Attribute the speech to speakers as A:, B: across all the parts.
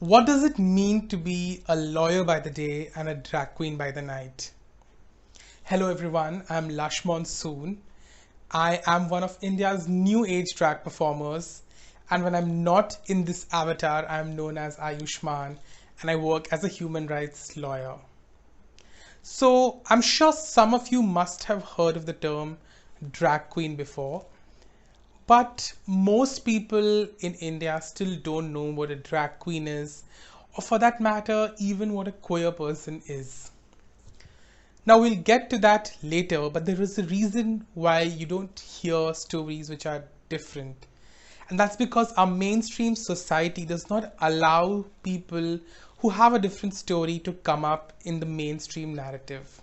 A: What does it mean to be a lawyer by the day and a drag queen by the night? Hello everyone, I'm Lush Monsoon. I am one of India's new age drag performers, and when I'm not in this avatar, I'm known as Ayushman and I work as a human rights lawyer. So I'm sure some of you must have heard of the term drag queen before, but most people in India still don't know what a drag queen is, or for that matter, even what a queer person is. Now, we'll get to that later, but there is a reason why you don't hear stories which are different. And that's because our mainstream society does not allow people who have a different story to come up in the mainstream narrative.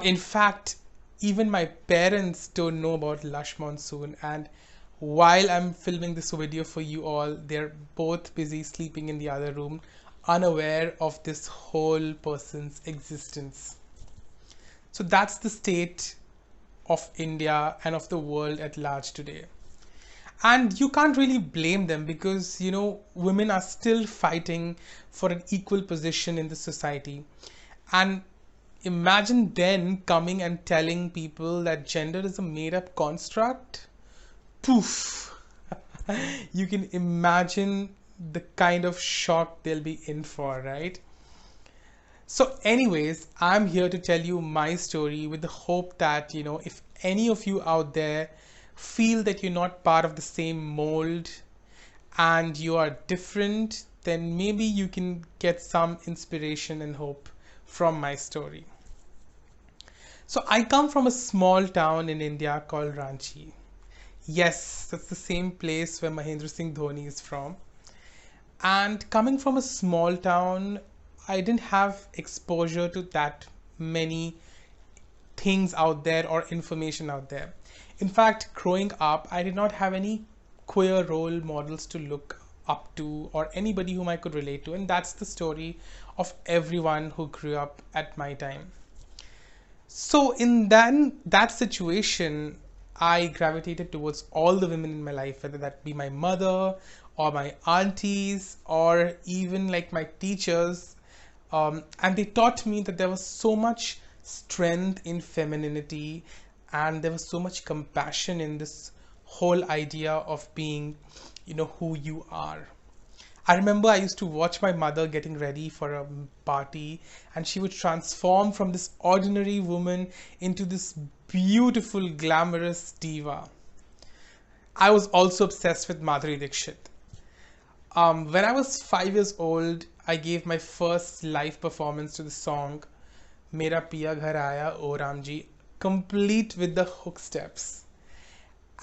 A: In fact, even my parents don't know about Lush Monsoon, and while I'm filming this video for you all, they're both busy sleeping in the other room, unaware of this whole person's existence. So that's the state of India and of the world at large today. And you can't really blame them because, women are still fighting for an equal position in the society. And imagine then coming and telling people that gender is a made up construct. Poof! You can imagine the kind of shock they'll be in for, right? So anyways, I'm here to tell you my story with the hope that, if any of you out there feel that you're not part of the same mold and you are different, then maybe you can get some inspiration and hope from my story. So I come from a small town in India called Ranchi. Yes, that's the same place where Mahendra Singh Dhoni is from. And coming from a small town, I didn't have exposure to that many things out there or information out there. In fact, growing up, I did not have any queer role models to look up to or anybody whom I could relate to. And that's the story of everyone who grew up at my time. So in that situation, I gravitated towards all the women in my life, whether that be my mother or my aunties or even like my teachers. And they taught me that there was so much strength in femininity and there was so much compassion in this whole idea of being, who you are. I remember I used to watch my mother getting ready for a party and she would transform from this ordinary woman into this beautiful, glamorous diva. I was also obsessed with Madhuri Dixit. When I was 5 years old, I gave my first live performance to the song Mera Piya Ghar Aaya O Ramji, complete with the hook steps.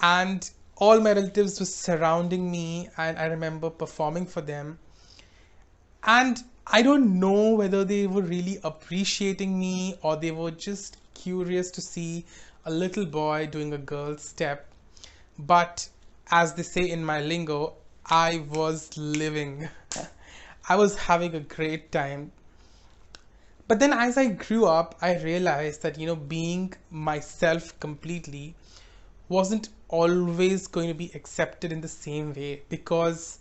A: And all my relatives were surrounding me and I remember performing for them. And I don't know whether they were really appreciating me or they were just curious to see a little boy doing a girl's step. But as they say in my lingo, I was living. I was having a great time. But then as I grew up, I realized that, being myself completely wasn't always going to be accepted in the same way because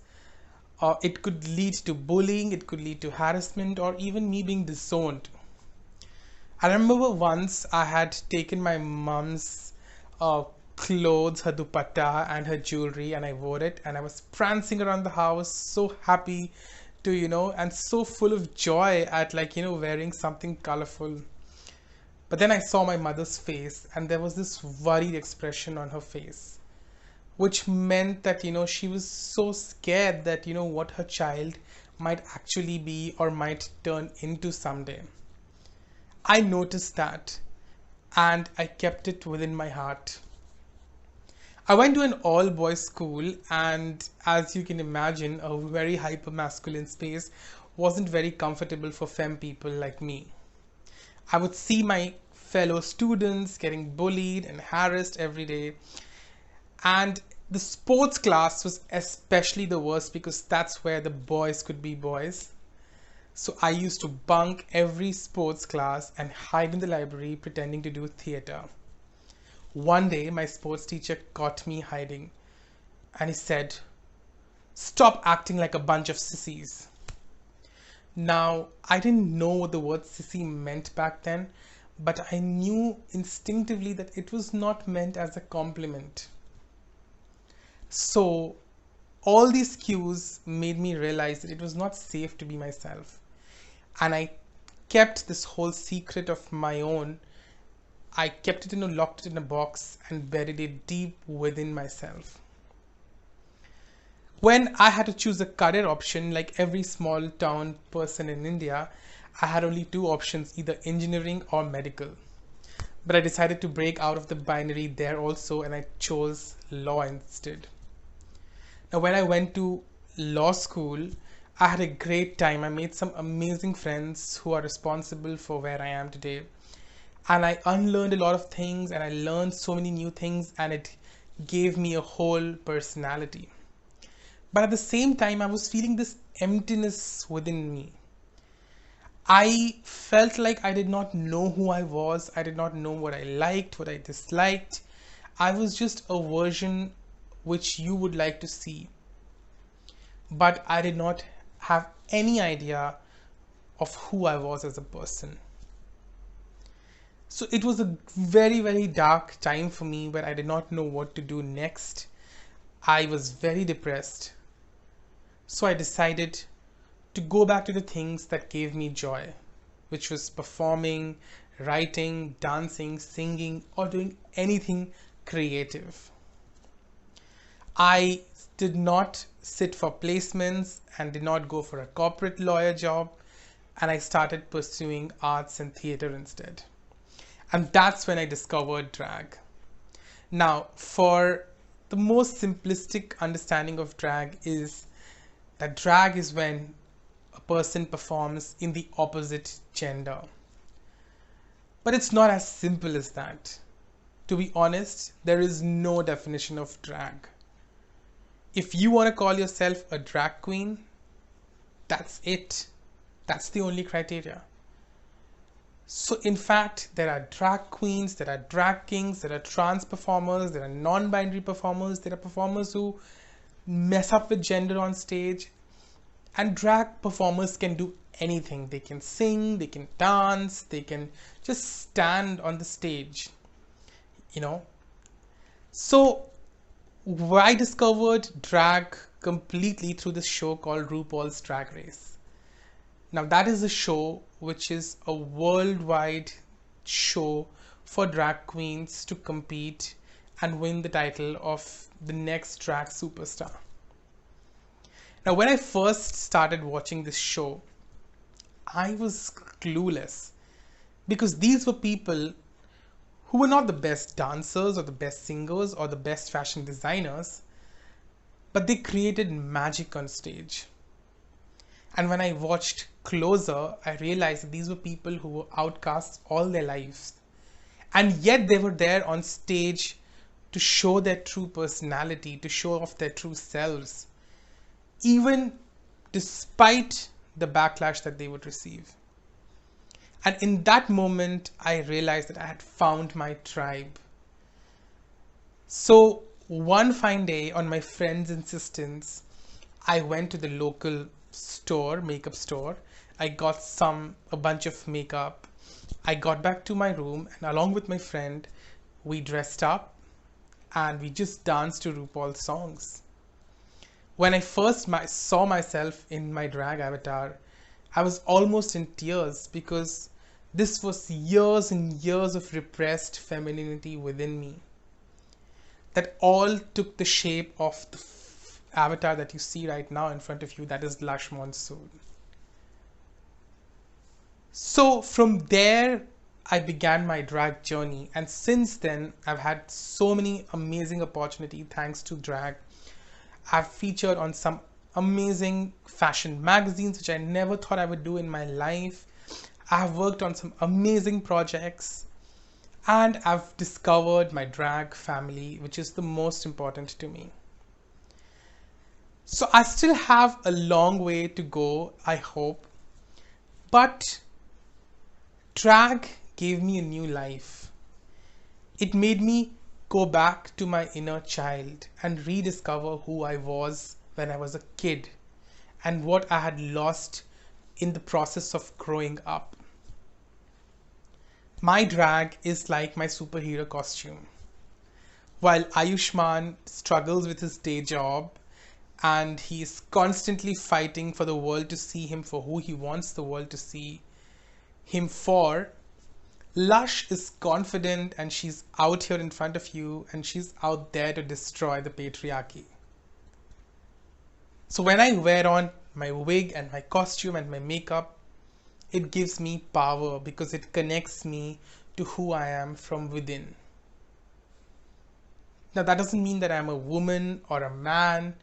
A: it could lead to bullying, it could lead to harassment, or even me being disowned. I remember once I had taken my mom's clothes, her dupatta and her jewelry, and I wore it and I was prancing around the house so happy to, and so full of joy at wearing something colorful. But then I saw my mother's face and there was this worried expression on her face, which meant that, she was so scared that, what her child might actually be or might turn into someday. I noticed that and I kept it within my heart. I went to an all-boys school and as you can imagine, a very hyper-masculine space wasn't very comfortable for femme people like me. I would see my fellow students getting bullied and harassed every day. And the sports class was especially the worst because that's where the boys could be boys. So I used to bunk every sports class and hide in the library pretending to do theater. One day, my sports teacher caught me hiding and he said, Stop acting like a bunch of sissies. Now, I didn't know what the word sissy meant back then, but I knew instinctively that it was not meant as a compliment. So, all these cues made me realize that it was not safe to be myself. And I kept this whole secret of my own. I kept it locked it in a box and buried it deep within myself. When I had to choose a career option, like every small town person in India, I had only two options, either engineering or medical. But I decided to break out of the binary there also, and I chose law instead. Now, when I went to law school, I had a great time. I made some amazing friends who are responsible for where I am today. And I unlearned a lot of things, and I learned so many new things, and it gave me a whole personality. But at the same time, I was feeling this emptiness within me. I felt like I did not know who I was. I did not know what I liked, what I disliked. I was just a version which you would like to see. But I did not have any idea of who I was as a person. So it was a very, very dark time for me where I did not know what to do next. I was very depressed. So I decided to go back to the things that gave me joy, which was performing, writing, dancing, singing, or doing anything creative. I did not sit for placements and did not go for a corporate lawyer job, and I started pursuing arts and theater instead. And that's when I discovered drag. Now, for the most simplistic understanding of drag is that drag is when a person performs in the opposite gender. But it's not as simple as that. To be honest, there is no definition of drag. If you want to call yourself a drag queen, that's it. That's the only criteria. So in fact, there are drag queens, there are drag kings, there are trans performers, there are non-binary performers, there are performers who mess up with gender on stage. And drag performers can do anything. They can sing, they can dance, they can just stand on the stage, So I discovered drag completely through this show called Rupaul's Drag Race. Now that is a show which is a worldwide show for drag queens to compete and win the title of the next drag superstar. Now, when I first started watching this show, I was clueless because these were people who were not the best dancers or the best singers or the best fashion designers, but they created magic on stage. And when I watched closer, I realized that these were people who were outcasts all their lives. And yet they were there on stage to show their true personality, to show off their true selves, even despite the backlash that they would receive. And in that moment, I realized that I had found my tribe. So one fine day, on my friend's insistence, I went to the local store, makeup store. I got a bunch of makeup. I got back to my room, and along with my friend, we dressed up and we just danced to RuPaul's songs. When I first saw myself in my drag avatar, I was almost in tears because this was years and years of repressed femininity within me that all took the shape of the avatar that you see right now in front of you, that is Lush Monsoon. So from there, I began my drag journey, and since then, I've had so many amazing opportunities thanks to drag. I've featured on some amazing fashion magazines, which I never thought I would do in my life. I've worked on some amazing projects, and I've discovered my drag family, which is the most important to me. So I still have a long way to go, I hope, but drag gave me a new life. It made me go back to my inner child and rediscover who I was when I was a kid and what I had lost in the process of growing up. My drag is like my superhero costume. While Ayushman struggles with his day job and he is constantly fighting for the world to see him for who he wants the world to see him for, Lush is confident and she's out here in front of you and she's out there to destroy the patriarchy. So when I wear on my wig and my costume and my makeup, it gives me power because it connects me to who I am from within. Now that doesn't mean that I'm a woman or a man.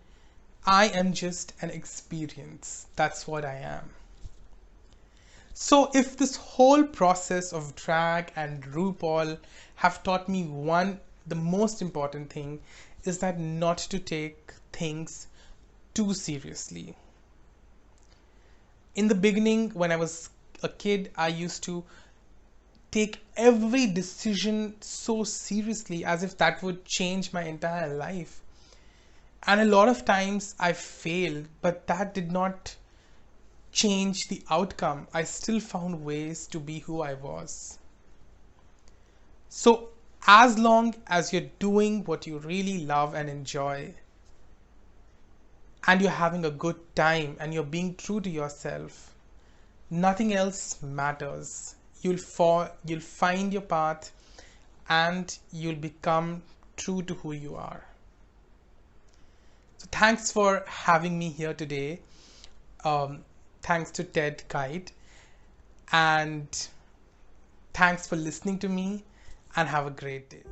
A: I am just an experience. That's what I am. So if this whole process of drag and Rupaul have taught me the most important thing is that not to take things too seriously. In the beginning, when I was a kid, I used to take every decision so seriously as if that would change my entire life. And a lot of times I failed, but that did not change the outcome. I still found ways to be who I was. So as long as you're doing what you really love and enjoy, and you're having a good time and you're being true to yourself, nothing else matters. You'll find your path and you'll become true to who you are. So thanks for having me here today. Thanks to TEDxKIET, and thanks for listening to me, and have a great day.